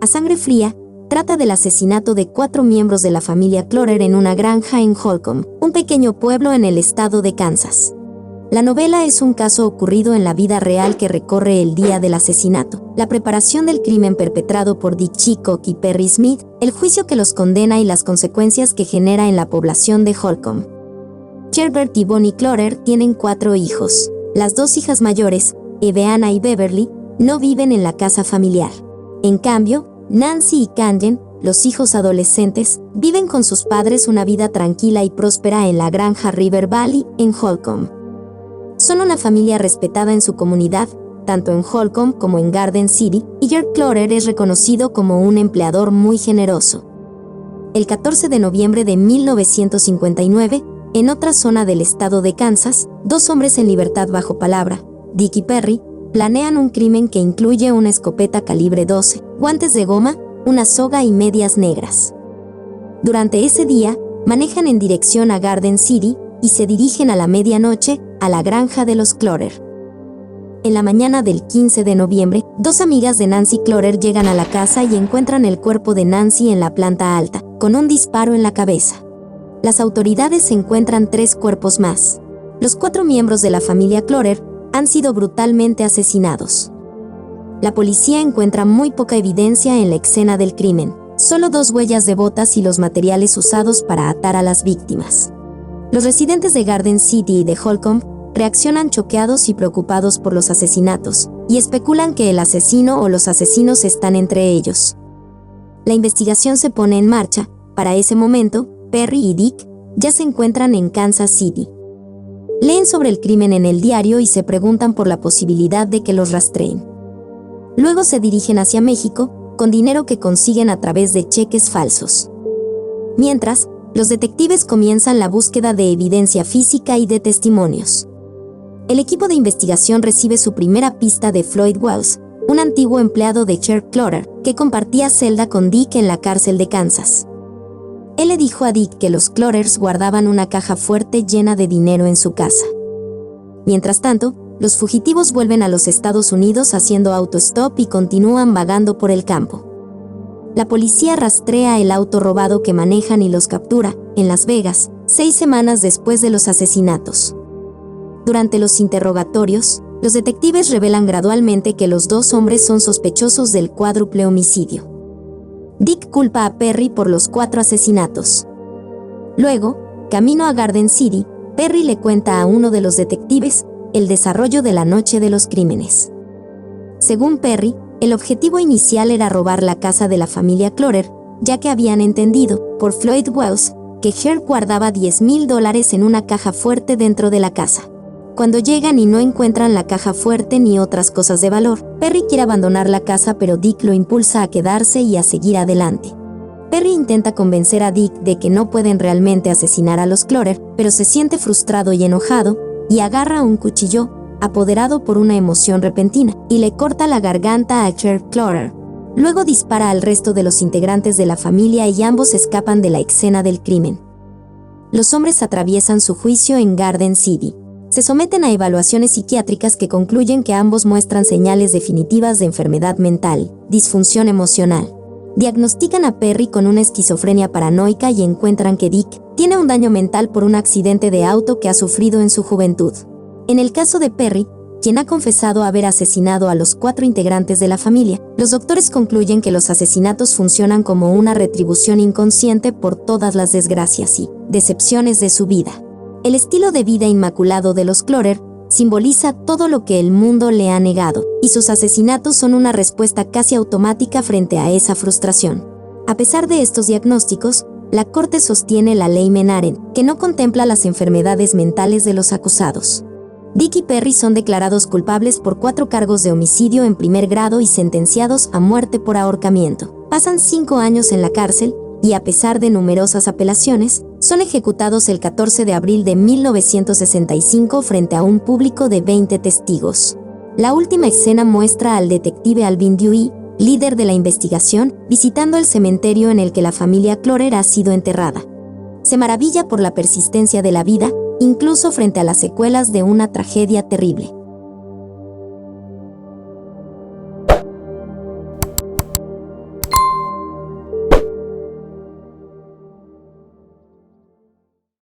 A sangre fría, trata del asesinato de 4 miembros de la familia Clorer en una granja en Holcomb, un pequeño pueblo en el estado de Kansas. La novela es un caso ocurrido en la vida real que recorre el día del asesinato, la preparación del crimen perpetrado por Dick Chicok y Perry Smith, el juicio que los condena y las consecuencias que genera en la población de Holcomb. Sherbert y Bonnie Clorer tienen 4 hijos. Las 2 hijas mayores, Eveana y Beverly, no viven en la casa familiar. En cambio, Nancy y Camden, los hijos adolescentes, viven con sus padres una vida tranquila y próspera en la granja River Valley, en Holcomb. Son una familia respetada en su comunidad, tanto en Holcomb como en Garden City, y Gert Clorer es reconocido como un empleador muy generoso. El 14 de noviembre de 1959, en otra zona del estado de Kansas, 2 hombres en libertad bajo palabra, Dick y Perry, planean un crimen que incluye una escopeta calibre 12, guantes de goma, una soga y medias negras. Durante ese día, manejan en dirección a Garden City y se dirigen a la medianoche a la granja de los Clorer. En la mañana del 15 de noviembre, 2 amigas de Nancy Clorer llegan a la casa y encuentran el cuerpo de Nancy en la planta alta, con un disparo en la cabeza. Las autoridades encuentran 3 cuerpos más. Los 4 miembros de la familia Clorer han sido brutalmente asesinados. La policía encuentra muy poca evidencia en la escena del crimen, solo 2 huellas de botas y los materiales usados para atar a las víctimas. Los residentes de Garden City y de Holcomb reaccionan choqueados y preocupados por los asesinatos, y especulan que el asesino o los asesinos están entre ellos. La investigación se pone en marcha. Para ese momento, Perry y Dick ya se encuentran en Kansas City. Leen sobre el crimen en el diario y se preguntan por la posibilidad de que los rastreen. Luego se dirigen hacia México, con dinero que consiguen a través de cheques falsos. Mientras, los detectives comienzan la búsqueda de evidencia física y de testimonios. El equipo de investigación recibe su primera pista de Floyd Wells, un antiguo empleado de Gert Clorer, que compartía celda con Dick en la cárcel de Kansas. Él le dijo a Dick que los Clorers guardaban una caja fuerte llena de dinero en su casa. Mientras tanto, los fugitivos vuelven a los Estados Unidos haciendo autostop y continúan vagando por el campo. La policía rastrea el auto robado que manejan y los captura, en Las Vegas, 6 semanas después de los asesinatos. Durante los interrogatorios, los detectives revelan gradualmente que los 2 hombres son sospechosos del cuádruple homicidio. Dick culpa a Perry por los 4 asesinatos. Luego, camino a Garden City, Perry le cuenta a uno de los detectives el desarrollo de la noche de los crímenes. Según Perry, el objetivo inicial era robar la casa de la familia Clorer, ya que habían entendido, por Floyd Wells, que Gert guardaba $10,000 en una caja fuerte dentro de la casa. Cuando llegan y no encuentran la caja fuerte ni otras cosas de valor, Perry quiere abandonar la casa, pero Dick lo impulsa a quedarse y a seguir adelante. Perry intenta convencer a Dick de que no pueden realmente asesinar a los Clorer, pero se siente frustrado y enojado, y agarra un cuchillo, apoderado por una emoción repentina, y le corta la garganta a Gert Clorer. Luego dispara al resto de los integrantes de la familia y ambos escapan de la escena del crimen. Los hombres atraviesan su juicio en Garden City. Se someten a evaluaciones psiquiátricas que concluyen que ambos muestran señales definitivas de enfermedad mental, disfunción emocional. Diagnostican a Perry con una esquizofrenia paranoica y encuentran que Dick tiene un daño mental por un accidente de auto que ha sufrido en su juventud. En el caso de Perry, quien ha confesado haber asesinado a los 4 integrantes de la familia, los doctores concluyen que los asesinatos funcionan como una retribución inconsciente por todas las desgracias y decepciones de su vida. El estilo de vida inmaculado de los Clorer simboliza todo lo que el mundo le ha negado, y sus asesinatos son una respuesta casi automática frente a esa frustración. A pesar de estos diagnósticos, la Corte sostiene la ley Menaren, que no contempla las enfermedades mentales de los acusados. Dick y Perry son declarados culpables por 4 cargos de homicidio en primer grado y sentenciados a muerte por ahorcamiento. Pasan 5 años en la cárcel, y a pesar de numerosas apelaciones, son ejecutados el 14 de abril de 1965 frente a un público de 20 testigos. La última escena muestra al detective Alvin Dewey, líder de la investigación, visitando el cementerio en el que la familia Clorer ha sido enterrada. Se maravilla por la persistencia de la vida, incluso frente a las secuelas de una tragedia terrible.